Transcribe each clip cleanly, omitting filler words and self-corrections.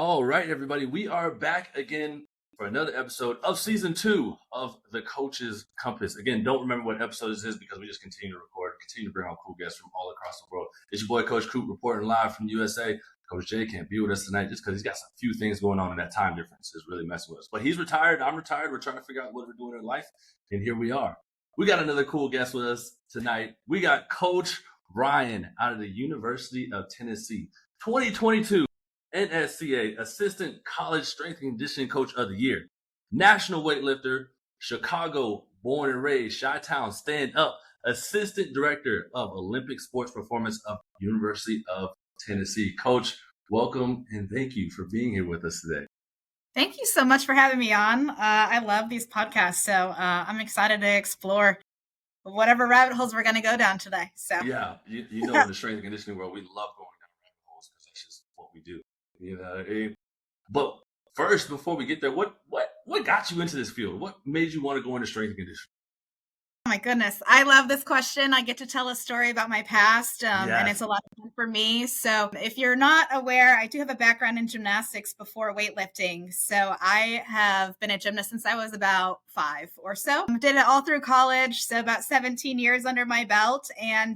All right, everybody, we are back again for another episode of season 2 of the Coach's Compass. Again, don't remember what episode this is because we just continue to record, continue to bring on cool guests from all across the world. It's your boy, Coach Coop, reporting live from USA. Coach Jay can't be with us tonight just because he's got a few things going on, and that time difference is really messing with us. But he's retired, I'm retired. We're trying to figure out what we're doing in life, and here we are. We got another cool guest with us tonight. We got Coach Ryan out of the University of Tennessee, 2022 NSCA Assistant College Strength and Conditioning Coach of the Year, National Weightlifter, Chicago born and raised, Chi-Town stand up, Assistant Director of Olympic Sports Performance of University of Tennessee. Coach, welcome and thank you for being here with us today. Thank you so much for having me on. I love these podcasts, so I'm excited to explore whatever rabbit holes we're going to go down today. So yeah, you know, in the strength and conditioning world, we love going down rabbit holes because that's just what we do. You know, but first, before we get there, what got you into this field? What made you want to go into strength and conditioning? Oh my goodness, I love this question. I get to tell a story about my past, Yes. and it's a lot of fun for me. So if you're not aware, I do have a background in gymnastics before weightlifting. So I have been a gymnast since I was about 5 or so. Did it all through college, so about 17 years under my belt. And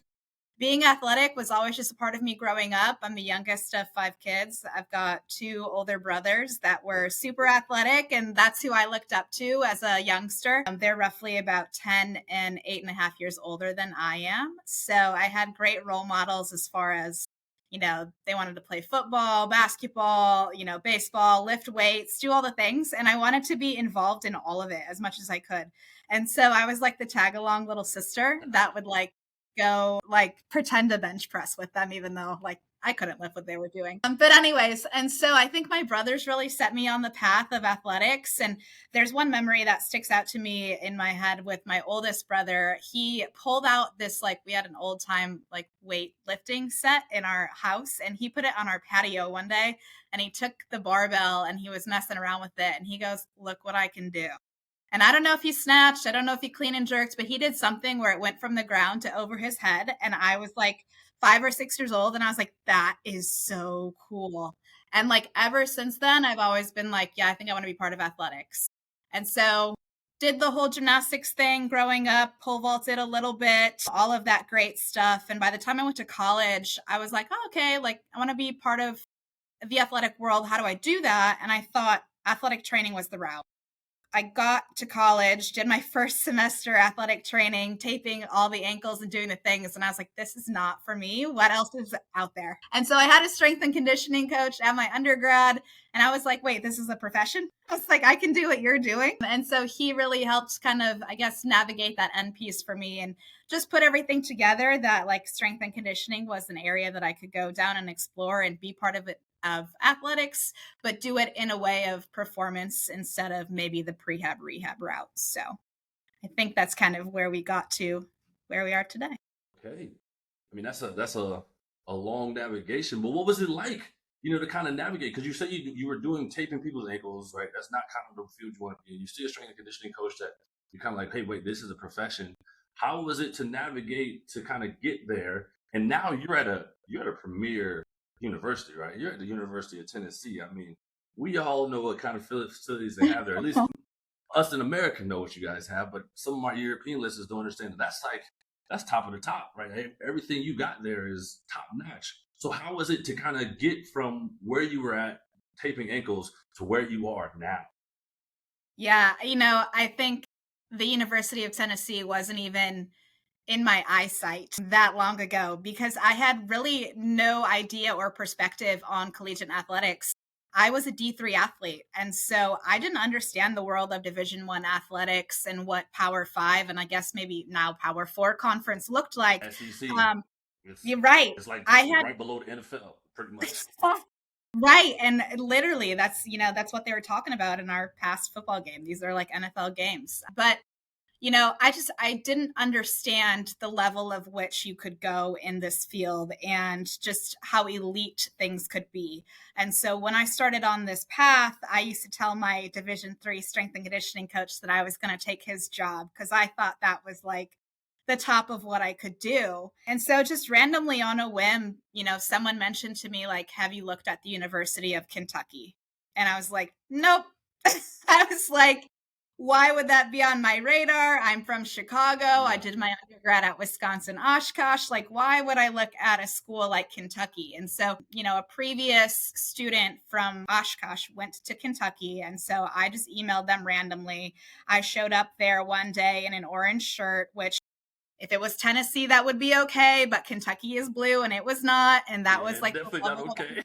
being athletic was always just a part of me growing up. I'm the youngest of 5 kids. I've got 2 older brothers that were super athletic, and that's who I looked up to as a youngster. They're roughly about 10 and 8.5 years older than I am. So I had great role models as far as, you know, they wanted to play football, basketball, you know, baseball, lift weights, do all the things. And I wanted to be involved in all of it as much as I could. And so I was like the tag along little sister that would go pretend to bench press with them, even though I couldn't lift what they were doing. But anyways, and so I think my brothers really set me on the path of athletics. And there's one memory that sticks out to me in my head with my oldest brother. He pulled out this, we had an old time weightlifting set in our house, and he put it on our patio one day, and he took the barbell and he was messing around with it. And he goes, "Look what I can do." And I don't know if he snatched, I don't know if he clean and jerked, but he did something where it went from the ground to over his head. And I was 5 or 6 years old. And I was like, that is so cool. And ever since then, I've always been yeah, I think I want to be part of athletics. And so did the whole gymnastics thing growing up, pole vaulted a little bit, all of that great stuff. And by the time I went to college, I was like, oh, okay, I want to be part of the athletic world. How do I do that? And I thought athletic training was the route. I got to college, did my first semester athletic training, taping all the ankles and doing the things. And I was like, this is not for me. What else is out there? And so I had a strength and conditioning coach at my undergrad. And I was like, wait, this is a profession? I was like, I can do what you're doing. And so he really helped kind of, I guess, navigate that end piece for me and just put everything together that strength and conditioning was an area that I could go down and explore and be part of it, of athletics, but do it in a way of performance instead of maybe the prehab rehab route. So I think that's kind of where we got to where we are today. Okay. I mean, that's a long navigation, but what was it like, to kind of navigate? Because you said you were doing taping people's ankles, right? That's not kind of the field you want to be in. You see a strength and conditioning coach that you're kind of hey, wait, this is a profession. How was it to navigate to kind of get there? And now you're at a premier university, right? You're at the University of Tennessee. I mean, we all know what kind of facilities they have there. At least us in America know what you guys have, but some of my European listeners don't understand that that's top of the top, right? Everything you got there is top notch. So how was it to kind of get from where you were at taping ankles to where you are now? Yeah, I think the University of Tennessee wasn't even in my eyesight that long ago because I had really no idea or perspective on collegiate athletics. I was a D3 athlete, and so I didn't understand the world of Division I athletics and what Power 5 and I guess maybe now Power 4 conference looked like. SEC. You're right. It's right below the NFL, pretty much. Right. And literally that's what they were talking about in our past football game. These are NFL games. But I didn't understand the level of which you could go in this field and just how elite things could be. And so when I started on this path, I used to tell my Division III strength and conditioning coach that I was going to take his job because I thought that was the top of what I could do. And so just randomly on a whim, someone mentioned to me, like, have you looked at the University of Kentucky? And I was like, nope. I was like, why would that be on my radar? I'm from Chicago. Yeah. I did my undergrad at Wisconsin Oshkosh. Like, why would I look at a school like Kentucky? And so, a previous student from Oshkosh went to Kentucky. And so I just emailed them randomly. I showed up there one day in an orange shirt, which if it was Tennessee, that would be okay. But Kentucky is blue and it was not. And that was like definitely not okay.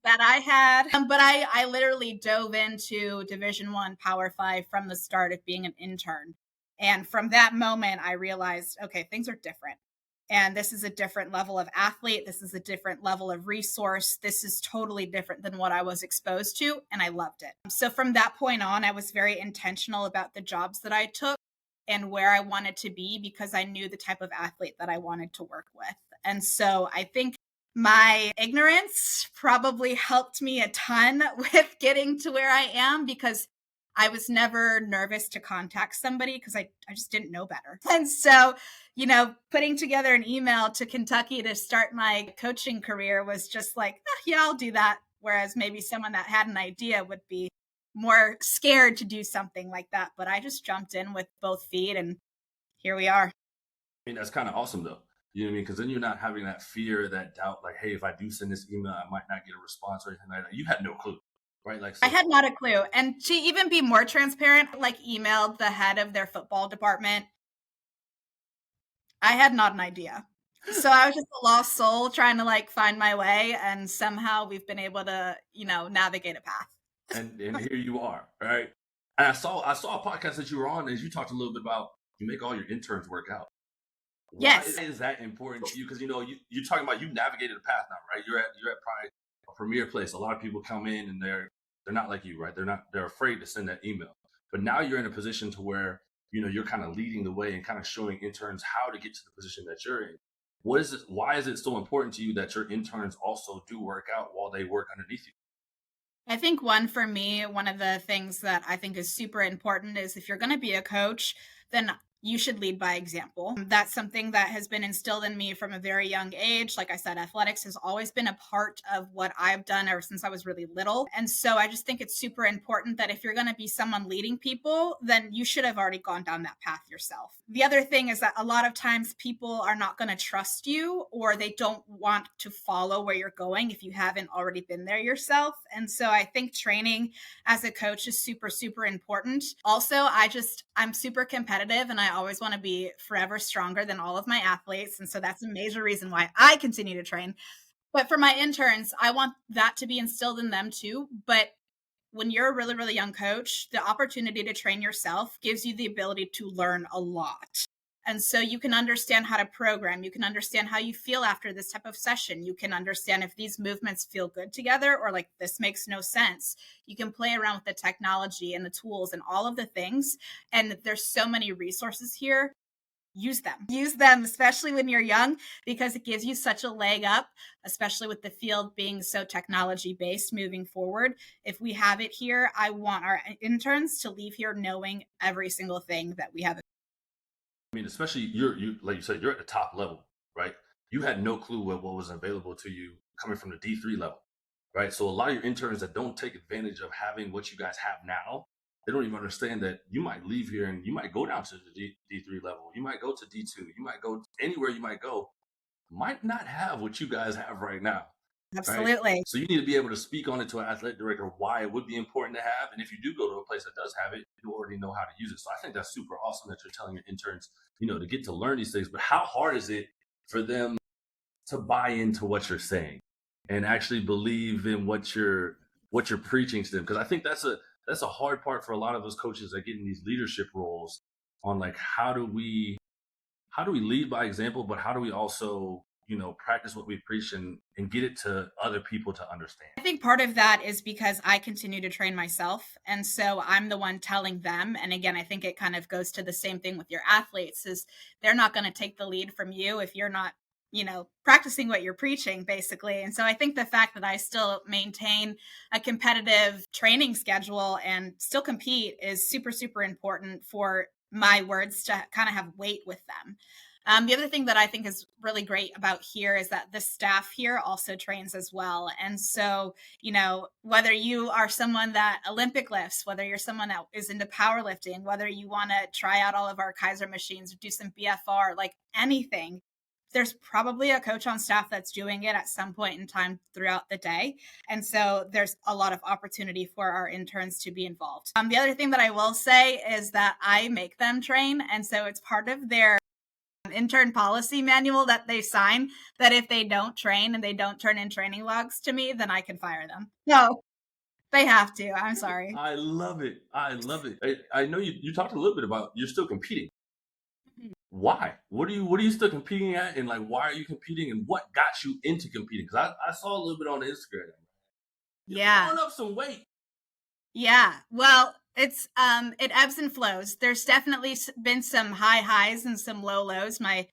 That I had. But I literally dove into Division I Power 5 from the start of being an intern. And from that moment, I realized, okay, things are different. And this is a different level of athlete. This is a different level of resource. This is totally different than what I was exposed to. And I loved it. So from that point on, I was very intentional about the jobs that I took and where I wanted to be, because I knew the type of athlete that I wanted to work with. And so I think my ignorance probably helped me a ton with getting to where I am, because I was never nervous to contact somebody because I just didn't know better. And so, putting together an email to Kentucky to start my coaching career was just like, yeah, I'll do that. Whereas maybe someone that had an idea would be more scared to do something like that. But I just jumped in with both feet and here we are. I mean, that's kind of awesome though. You know what I mean? Because then you're not having that fear, that doubt, like, hey, if I do send this email, I might not get a response or anything like that. You had no clue, right? Like, I had not a clue. And to even be more transparent, like, emailed the head of their football department. I had not an idea. So I was just a lost soul trying to like find my way. And somehow we've been able to, navigate a path. And here you are, right? And I saw a podcast that you were on, as you talked a little bit about, you make all your interns work out. Yes. Why is that important to you? Because you're talking about, you navigated a path now, right? You're at probably a premier place. A lot of people come in and they're not like you, right? They're afraid to send that email. But now you're in a position to where you're kind of leading the way and kind of showing interns how to get to the position that you're in. What is it? Why is it so important to you that your interns also do work out while they work underneath you? I think one of the things that I think is super important is, if you're going to be a coach, then you should lead by example. That's something that has been instilled in me from a very young age. Like I said, athletics has always been a part of what I've done ever since I was really little. And so I just think it's super important that if you're going to be someone leading people, then you should have already gone down that path yourself. The other thing is that a lot of times people are not going to trust you, or they don't want to follow where you're going if you haven't already been there yourself. And so I think training as a coach is super, super important. Also, I'm super competitive and I always want to be forever stronger than all of my athletes. And so that's a major reason why I continue to train. But for my interns, I want that to be instilled in them too. But when you're a really, really young coach, the opportunity to train yourself gives you the ability to learn a lot. And so you can understand how to program. You can understand how you feel after this type of session. You can understand if these movements feel good together or like this makes no sense. You can play around with the technology and the tools and all of the things. And there's so many resources here. Use them, especially when you're young, because it gives you such a leg up, especially with the field being so technology based moving forward. If we have it here, I want our interns to leave here knowing every single thing that we have. I mean, especially you like you said, you're at the top level, right? You had no clue what was available to you coming from the D3 level, right? So a lot of your interns that don't take advantage of having what you guys have now, they don't even understand that you might leave here and you might go down to the D3 level. You might go to D2. You might go anywhere you might go, might not have what you guys have right now. Absolutely. Right? So you need to be able to speak on it to an athletic director why it would be important to have. And if you do go to a place that does have it, you already know how to use it. So I think that's super awesome that you're telling your interns, to get to learn these things. But how hard is it for them to buy into what you're saying and actually believe in what you're preaching to them? Because I think that's a hard part for a lot of those coaches that get in these leadership roles on, like, how do we lead by example, but how do we also practice what we preach and get it to other people to understand? I think part of that is because I continue to train myself. And so I'm the one telling them. And again, I think it kind of goes to the same thing with your athletes, is they're not going to take the lead from you if you're not practicing what you're preaching, basically. And so I think the fact that I still maintain a competitive training schedule and still compete is super, super important for my words to kind of have weight with them. The other thing that I think is really great about here is that the staff here also trains as well. And so, whether you are someone that Olympic lifts, whether you're someone that is into powerlifting, whether you want to try out all of our Kaiser machines or do some BFR, like anything, there's probably a coach on staff that's doing it at some point in time throughout the day. And so there's a lot of opportunity for our interns to be involved. The other thing that I will say is that I make them train. And so it's part of their intern policy manual that they sign that if they don't train and they don't turn in training logs to me, then I can fire them. No, they have to. I'm sorry. I love it. I know you talked a little bit about you're still competing. Why? What are you still competing at, and like why are you competing, and what got you into competing? Because I saw a little bit on Instagram. You're throwing up some weight. Yeah. Well, it ebbs and flows. There's definitely been some high highs and some low lows. My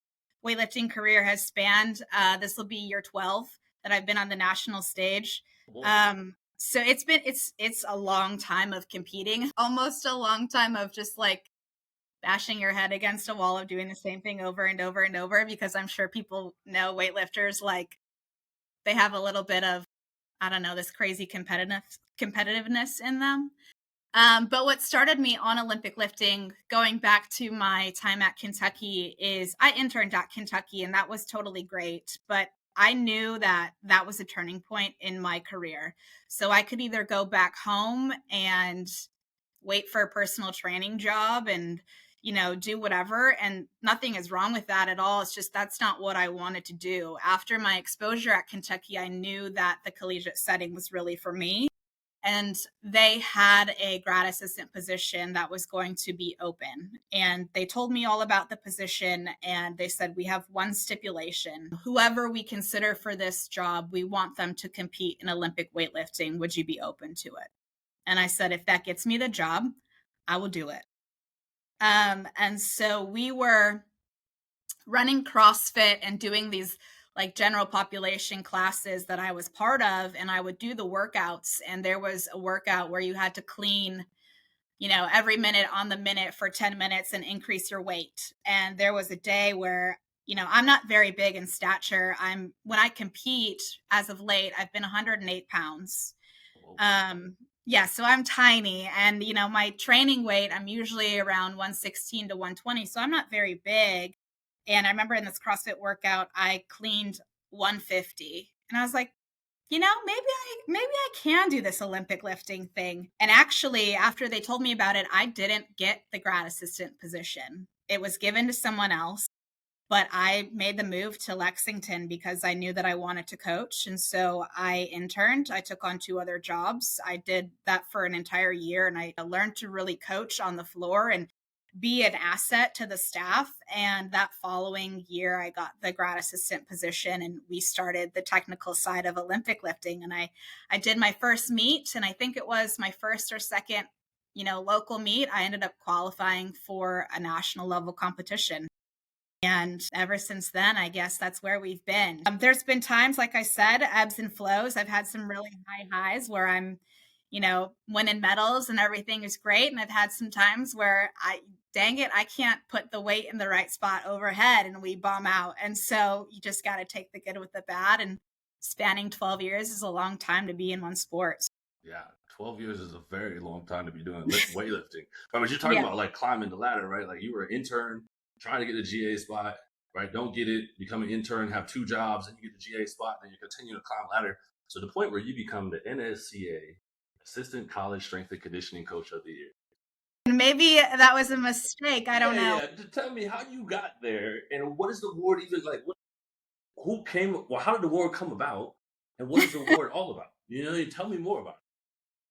weightlifting career has spanned, this will be year 12 that I've been on the national stage. So it's a long time of competing, almost a long time of just like bashing your head against a wall of doing the same thing over and over and over, because I'm sure people know weightlifters, like they have a little bit of, I don't know, this crazy competitiveness in them. But what started me on Olympic lifting, going back to my time at Kentucky, is I interned at Kentucky, and that was totally great. But I knew that that was a turning point in my career. So I could either go back home and wait for a personal training job and, do whatever. And nothing is wrong with that at all. It's just that's not what I wanted to do. After my exposure at Kentucky, I knew that the collegiate setting was really for me. And they had a grad assistant position that was going to be open. And they told me all about the position. And they said, we have one stipulation. Whoever we consider for this job, we want them to compete in Olympic weightlifting. Would you be open to it? And I said, if that gets me the job, I will do it. And so we were running CrossFit and doing these like general population classes that I was part of, and I would do the workouts. And there was a workout where you had to clean, every minute on the minute for 10 minutes and increase your weight. And there was a day where, I'm not very big in stature. When I compete as of late, I've been 108 pounds. Yeah, so I'm tiny, and my training weight, I'm usually around 116 to 120, so I'm not very big. And I remember in this CrossFit workout, I cleaned 150, and I was like, maybe I can do this Olympic lifting thing. And actually, after they told me about it, I didn't get the grad assistant position. It was given to someone else. But I made the move to Lexington because I knew that I wanted to coach. And so I interned. I took on 2 other jobs. I did that for an entire year, and I learned to really coach on the floor and be an asset to the staff. And that following year, I got the grad assistant position, and we started the technical side of Olympic lifting. And I did my first meet, and I think it was my first or second, local meet. I ended up qualifying for a national level competition. And ever since then, I guess that's where we've been. There's been times, like I said, ebbs and flows. I've had some really high highs where I'm, winning medals and everything is great. And I've had some times where dang it, I can't put the weight in the right spot overhead and we bomb out. And so you just got to take the good with the bad. And spanning 12 years is a long time to be in one sport. Yeah, 12 years is a very long time to be doing weightlifting. But you're talking about like climbing the ladder, right? Like you were an intern, trying to get the GA spot, right? Don't get it, become an intern, have 2 jobs, and you get the GA spot, then you continue to climb ladder. So the point where you become the NSCA Assistant College Strength and Conditioning Coach of the Year. Maybe that was a mistake. I don't know. Yeah. Tell me how you got there, and what is the award even like? How did the award come about, and what is the award all about? Tell me more about it.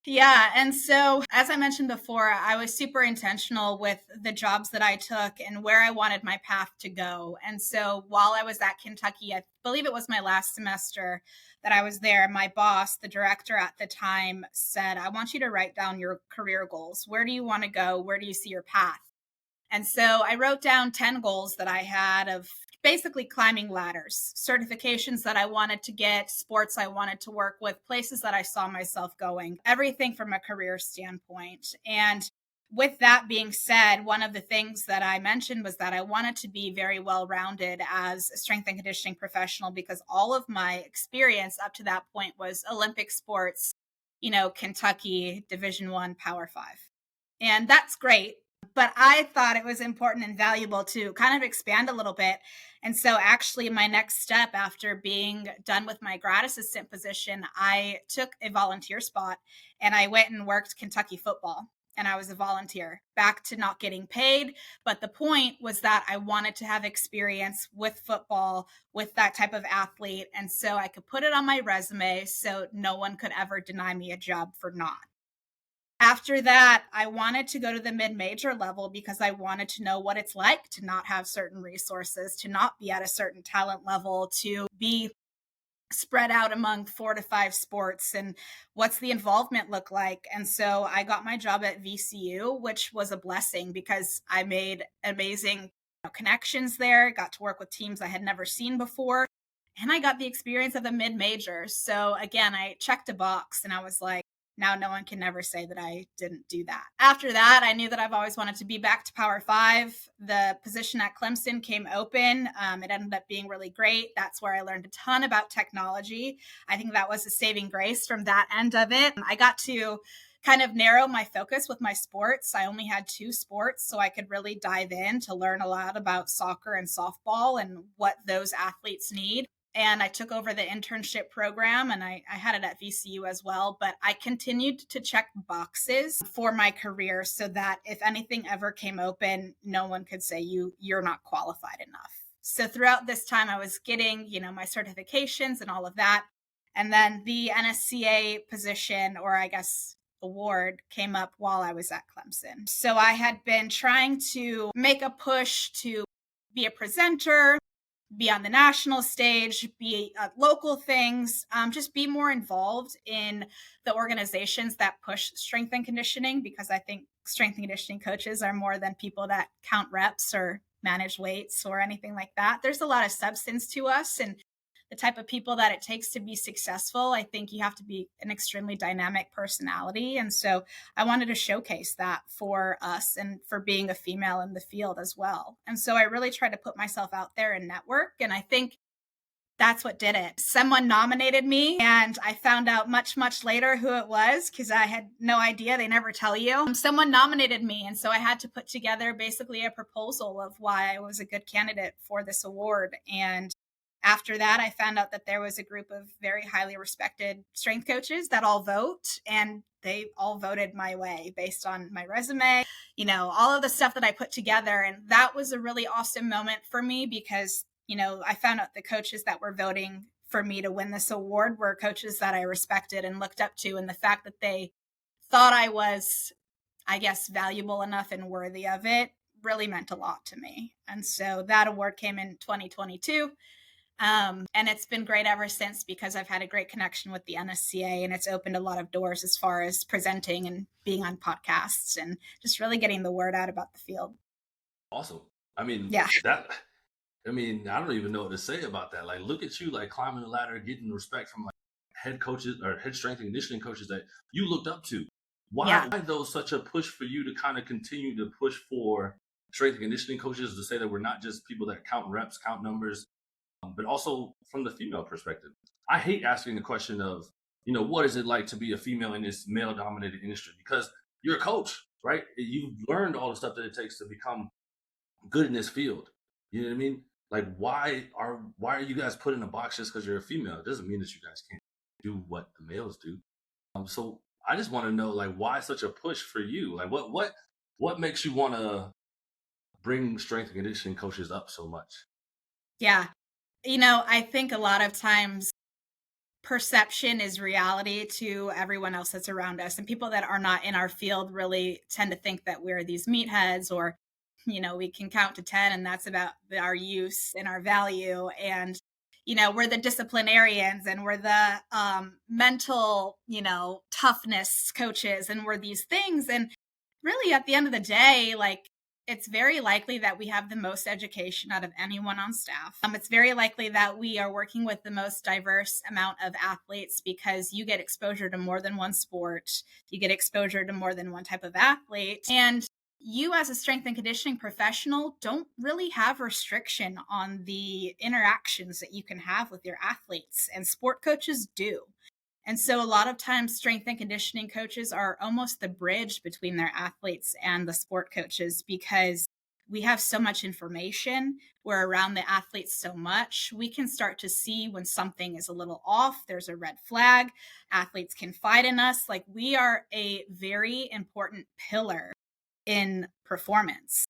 Yeah. And so, as I mentioned before, I was super intentional with the jobs that I took and where I wanted my path to go. And so while I was at Kentucky, I believe it was my last semester that I was there, my boss, the director at the time, said, I want you to write down your career goals. Where do you want to go? Where do you see your path? And so I wrote down 10 goals that I had of basically climbing ladders, certifications that I wanted to get, sports I wanted to work with, places that I saw myself going, everything from a career standpoint. And with that being said, one of the things that I mentioned was that I wanted to be very well rounded as a strength and conditioning professional, because all of my experience up to that point was Olympic sports, Kentucky, Division I, Power Five. And that's great. But I thought it was important and valuable to kind of expand a little bit. And so, actually, my next step after being done with my grad assistant position, I took a volunteer spot and I went and worked Kentucky football. And I was a volunteer, back to not getting paid. But the point was that I wanted to have experience with football, with that type of athlete. And so I could put it on my resume so no one could ever deny me a job for not. After that, I wanted to go to the mid-major level because I wanted to know what it's like to not have certain resources, to not be at a certain talent level, to be spread out among 4 to 5 sports, and what's the involvement look like. And so I got my job at VCU, which was a blessing because I made amazing connections there, got to work with teams I had never seen before, and I got the experience of a mid-major. So again, I checked a box and I was like, now no one can never say that I didn't do that. After that, I knew that I've always wanted to be back to Power Five. The position at Clemson came open. It ended up being really great. That's where I learned a ton about technology. I think that was a saving grace from that end of it. I got to kind of narrow my focus with my sports. I only had 2 sports, so I could really dive in to learn a lot about soccer and softball and what those athletes need. And I took over the internship program, and I had it at VCU as well. But I continued to check boxes for my career so that if anything ever came open, no one could say you're not qualified enough. So throughout this time, I was getting, my certifications and all of that. And then the NSCA position, or I guess award, came up while I was at Clemson. So I had been trying to make a push to be a presenter, be on the national stage, be at local things, just be more involved in the organizations that push strength and conditioning, because I think strength and conditioning coaches are more than people that count reps or manage weights or anything like that. There's a lot of substance to us and the type of people that it takes to be successful. I think you have to be an extremely dynamic personality. And so I wanted to showcase that for us and for being a female in the field as well. And so I really tried to put myself out there and network. And I think that's what did it. Someone nominated me, and I found out much, much later who it was because I had no idea. They never tell you. Someone nominated me. And so I had to put together basically a proposal of why I was a good candidate for this award. And after that, I found out that there was a group of very highly respected strength coaches that all vote, and they all voted my way based on my resume, all of the stuff that I put together. And that was a really awesome moment for me because, I found out the coaches that were voting for me to win this award were coaches that I respected and looked up to. And the fact that they thought I was, I guess, valuable enough and worthy of it really meant a lot to me. And so that award came in 2022. And it's been great ever since because I've had a great connection with the NSCA, and it's opened a lot of doors as far as presenting and being on podcasts and just really getting the word out about the field. Awesome. I mean, yeah. I don't even know what to say about that. Like, look at you, like climbing the ladder, getting respect from like head coaches or head strength and conditioning coaches that you looked up to. Why though such a push for you to kind of continue to push for strength and conditioning coaches to say that we're not just people that count reps, count numbers, but also from the female perspective? I hate asking the question of, what is it like to be a female in this male-dominated industry? Because you're a coach, right? You've learned all the stuff that it takes to become good in this field. You know what I mean? Like, why are you guys put in a box just because you're a female? It doesn't mean that you guys can't do what the males do. So I just want to know, like, why such a push for you? Like, what makes you want to bring strength and conditioning coaches up so much? Yeah. I think a lot of times perception is reality to everyone else that's around us. And people that are not in our field really tend to think that we're these meatheads, or, we can count to 10 and that's about our use and our value. And, we're the disciplinarians and we're the mental, toughness coaches, and we're these things. And really at the end of the day, like, it's very likely that we have the most education out of anyone on staff. It's very likely that we are working with the most diverse amount of athletes because you get exposure to more than one sport. You get exposure to more than one type of athlete. And you as a strength and conditioning professional don't really have restriction on the interactions that you can have with your athletes, and sport coaches do. And so a lot of times strength and conditioning coaches are almost the bridge between their athletes and the sport coaches because we have so much information. We're around the athletes so much. We can start to see when something is a little off. There's a red flag. Athletes confide in us. Like, we are a very important pillar in performance.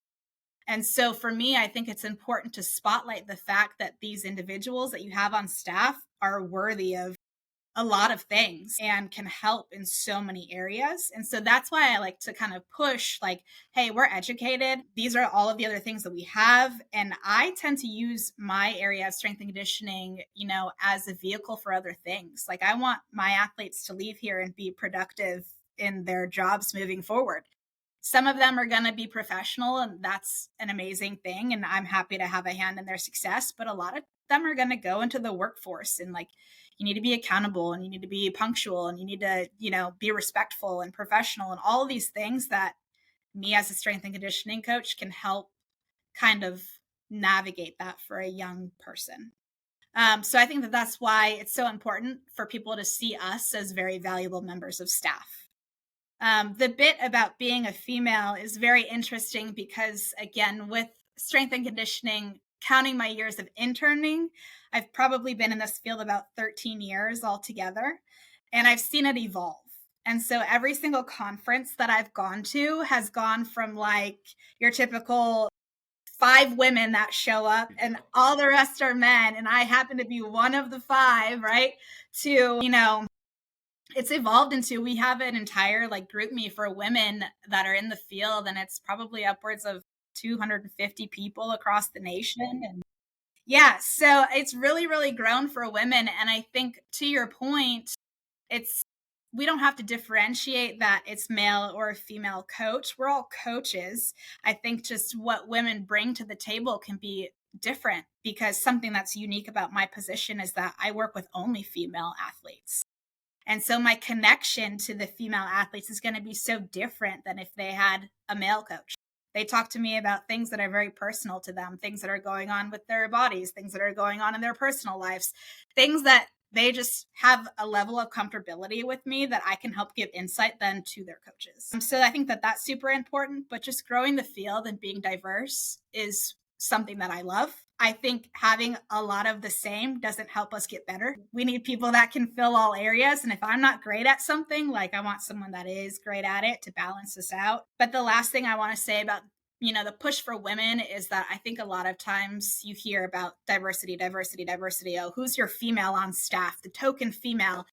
And so for me, I think it's important to spotlight the fact that these individuals that you have on staff are worthy of a lot of things and can help in so many areas. And so that's why I like to kind of push, like, hey, we're educated. These are all of the other things that we have. And I tend to use my area of strength and conditioning, as a vehicle for other things. Like, I want my athletes to leave here and be productive in their jobs moving forward. Some of them are going to be professional, and that's an amazing thing. And I'm happy to have a hand in their success. But a lot of them are going to go into the workforce, and like, you need to be accountable, and you need to be punctual, and you need to, be respectful and professional, and all of these things that me as a strength and conditioning coach can help kind of navigate that for a young person. So I think that that's why it's so important for people to see us as very valuable members of staff. The bit about being a female is very interesting because, again, with strength and conditioning, counting my years of interning, I've probably been in this field about 13 years altogether, and I've seen it evolve. And so every single conference that I've gone to has gone from like your typical 5 women that show up and all the rest are men, and I happen to be one of the 5, right? To, it's evolved into, we have an entire like group me for women that are in the field, and it's probably upwards of 250 people across the nation. And yeah, so it's really, really grown for women. And I think, to your point, we don't have to differentiate that it's male or a female coach. We're all coaches. I think just what women bring to the table can be different, because something that's unique about my position is that I work with only female athletes. And so my connection to the female athletes is going to be so different than if they had a male coach. They talk to me about things that are very personal to them, things that are going on with their bodies, things that are going on in their personal lives, things that they just have a level of comfortability with me that I can help give insight then to their coaches. So I think that that's super important, but just growing the field and being diverse is something that I love. I think having a lot of the same doesn't help us get better. We need people that can fill all areas. And if I'm not great at something, like, I want someone that is great at it to balance us out. But the last thing I want to say about, the push for women is that I think a lot of times you hear about diversity, diversity, diversity. Oh, who's your female on staff? The token female.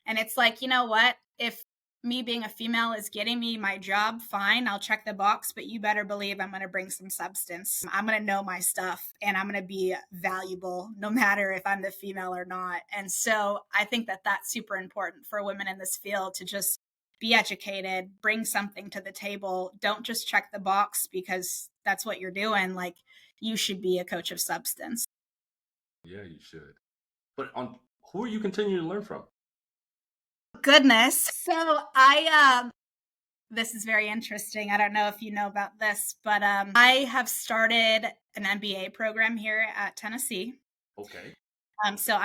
And it's like, you know what? If me being a female is getting me my job, fine, I'll check the box, but you better believe I'm going to bring some substance. I'm going to know my stuff, and I'm going to be valuable no matter if I'm the female or not. And so I think that that's super important for women in this field, to just be educated, bring something to the table. Don't just check the box because that's what you're doing. Like, you should be a coach of substance. Yeah, you should. But who are you continuing to learn from? Goodness. So this is very interesting. I don't know if you know about this, but I have started an MBA program here at Tennessee. Okay. So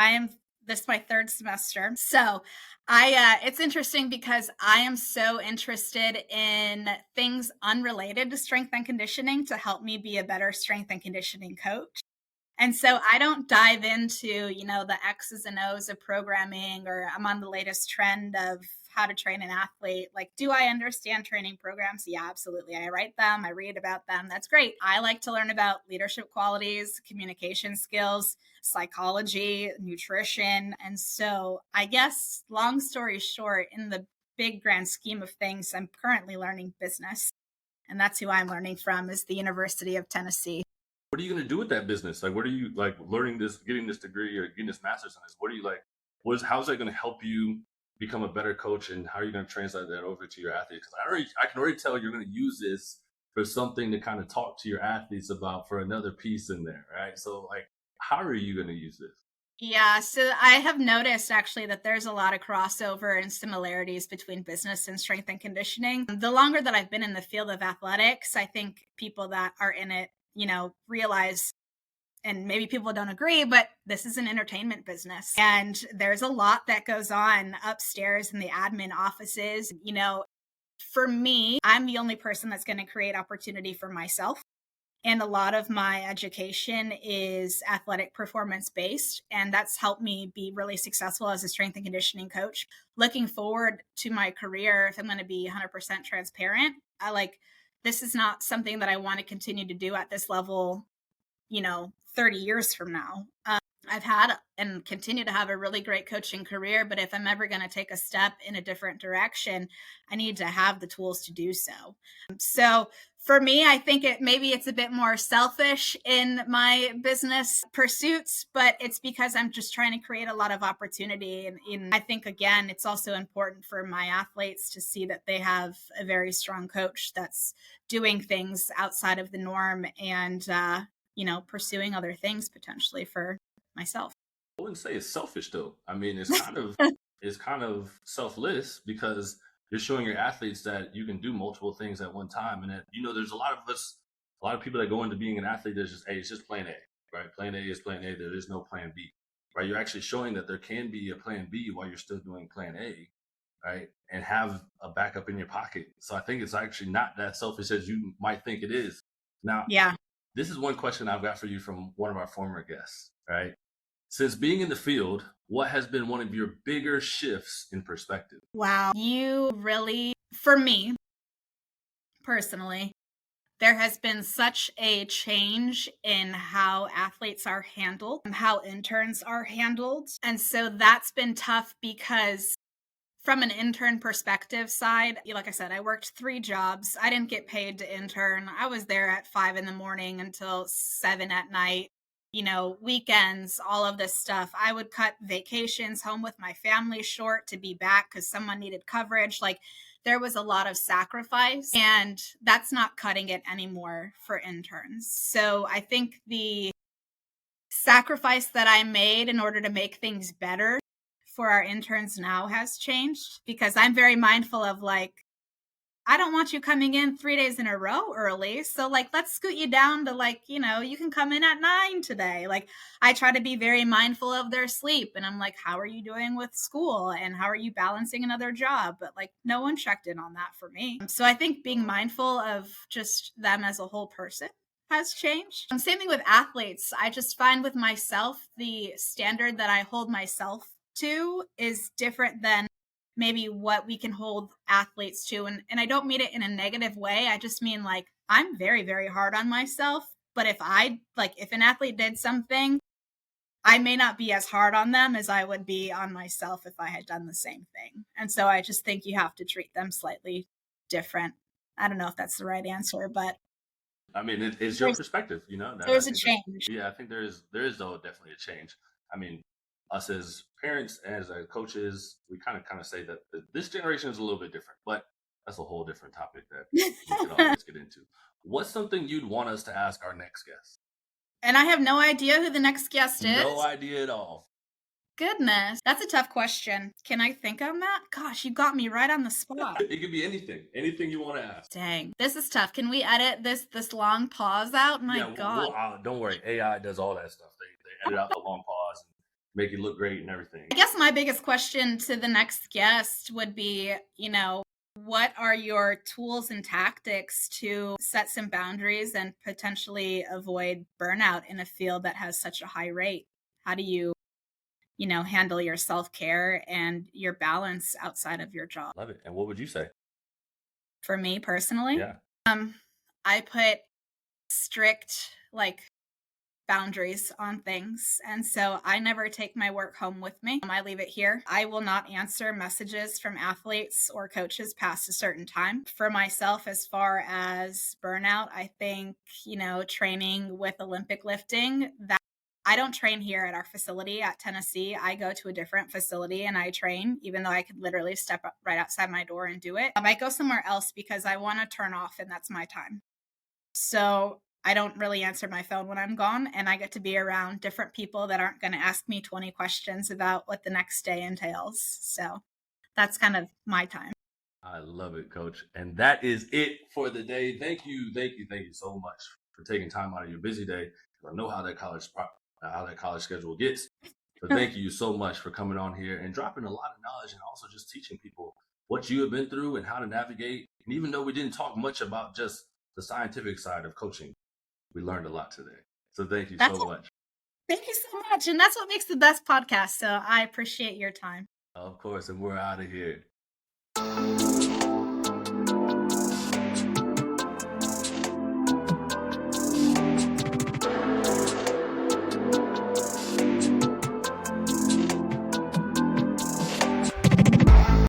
this is my 3rd semester. So it's interesting because I am so interested in things unrelated to strength and conditioning to help me be a better strength and conditioning coach. And so I don't dive into, the X's and O's of programming, or I'm on the latest trend of how to train an athlete. Like, do I understand training programs? Yeah, absolutely. I write them. I read about them. That's great. I like to learn about leadership qualities, communication skills, psychology, nutrition. And so I guess, long story short, in the big grand scheme of things, I'm currently learning business. And that's who I'm learning from, is the University of Tennessee. What are you going to do with that business? Like, what are you like learning this, getting this degree or getting this master's in this? What are you like? How's that going to help you become a better coach, and how are you going to translate that over to your athletes? Because I can already tell you're going to use this for something to kind of talk to your athletes about for another piece in there, right? So like, how are you going to use this? Yeah, so I have noticed actually that there's a lot of crossover and similarities between business and strength and conditioning. The longer that I've been in the field of athletics, I think people that are in it, realize, and maybe people don't agree, but this is an entertainment business. And there's a lot that goes on upstairs in the admin offices. For me, I'm the only person that's going to create opportunity for myself. And a lot of my education is athletic performance based. And that's helped me be really successful as a strength and conditioning coach. Looking forward to my career, if I'm going to be 100% transparent, this is not something that I want to continue to do at this level, 30 years from now. I've had and continue to have a really great coaching career, but if I'm ever going to take a step in a different direction, I need to have the tools to do so. So for me, I think it's a bit more selfish in my business pursuits, but it's because I'm just trying to create a lot of opportunity. And I think, again, it's also important for my athletes to see that they have a very strong coach that's doing things outside of the norm and, pursuing other things potentially for myself. I wouldn't say it's selfish though. I mean, it's kind of selfless because you're showing your athletes that you can do multiple things at one time, and that there's a lot of people that go into being an athlete that's just, hey, it's just plan A, right? Plan A is plan A. There is no plan B, right? You're actually showing that there can be a plan B while you're still doing plan A, right? And have a backup in your pocket. So I think it's actually not that selfish as you might think it is. Now, Yeah. this is one question I've got for you from one of our former guests, right? Since being in the field, what has been one of your bigger shifts in perspective? Wow. For me personally, there has been such a change in how athletes are handled, how interns are handled. And so that's been tough because from an intern perspective side, like I said, I worked 3 jobs. I didn't get paid to intern. I was there at 5 in the morning until 7 at night. Weekends, all of this stuff. I would cut vacations home with my family short to be back because someone needed coverage. Like there was a lot of sacrifice, and that's not cutting it anymore for interns. So I think the sacrifice that I made in order to make things better for our interns now has changed because I'm very mindful of I don't want you coming in 3 days in a row early. So let's scoot you down to you can come in at 9 today. I try to be very mindful of their sleep, and I'm like, how are you doing with school? And how are you balancing another job? But no one checked in on that for me. So I think being mindful of just them as a whole person has changed. Same thing with athletes. I just find with myself, the standard that I hold myself to is different than maybe what we can hold athletes to. And I don't mean it in a negative way. I just mean I'm very, very hard on myself. But if an athlete did something, I may not be as hard on them as I would be on myself if I had done the same thing. And so I just think you have to treat them slightly different. I don't know if that's the right answer, but I mean, it's your perspective, that I there's a think change. yeah, I think there is though definitely a change. I mean, us as parents, as coaches, we kind of say that this generation is a little bit different, but that's a whole different topic that we could always get into. What's something you'd want us to ask our next guest? And I have no idea who the next guest is. No idea at all. Goodness, that's a tough question. Can I think on that? Gosh, you got me right on the spot. It could be anything you want to ask. Dang, this is tough. Can we edit this long pause out? My God. Don't worry. AI does all that stuff. They edit out the long pause and make it look great and everything. I guess my biggest question to the next guest would be, what are your tools and tactics to set some boundaries and potentially avoid burnout in a field that has such a high rate? How do you handle your self-care and your balance outside of your job? Love it. And what would you say? For me personally? Yeah. I put strict boundaries on things. And so I never take my work home with me. I leave it here. I will not answer messages from athletes or coaches past a certain time. For myself, as far as burnout, I think, training with Olympic lifting, that I don't train here at our facility at Tennessee. I go to a different facility and I train, even though I could literally step up right outside my door and do it. I might go somewhere else because I want to turn off, and that's my time. So I don't really answer my phone when I'm gone, and I get to be around different people that aren't going to ask me 20 questions about what the next day entails. So that's kind of my time. I love it, Coach. And that is it for the day. Thank you so much for taking time out of your busy day. I know how that college schedule gets. But thank you so much for coming on here and dropping a lot of knowledge and also just teaching people what you have been through and how to navigate. And even though we didn't talk much about just the scientific side of coaching, we learned a lot today. So thank you That's so much. Thank you so much. And that's what makes the best podcast. So I appreciate your time. Of course, and we're out of here.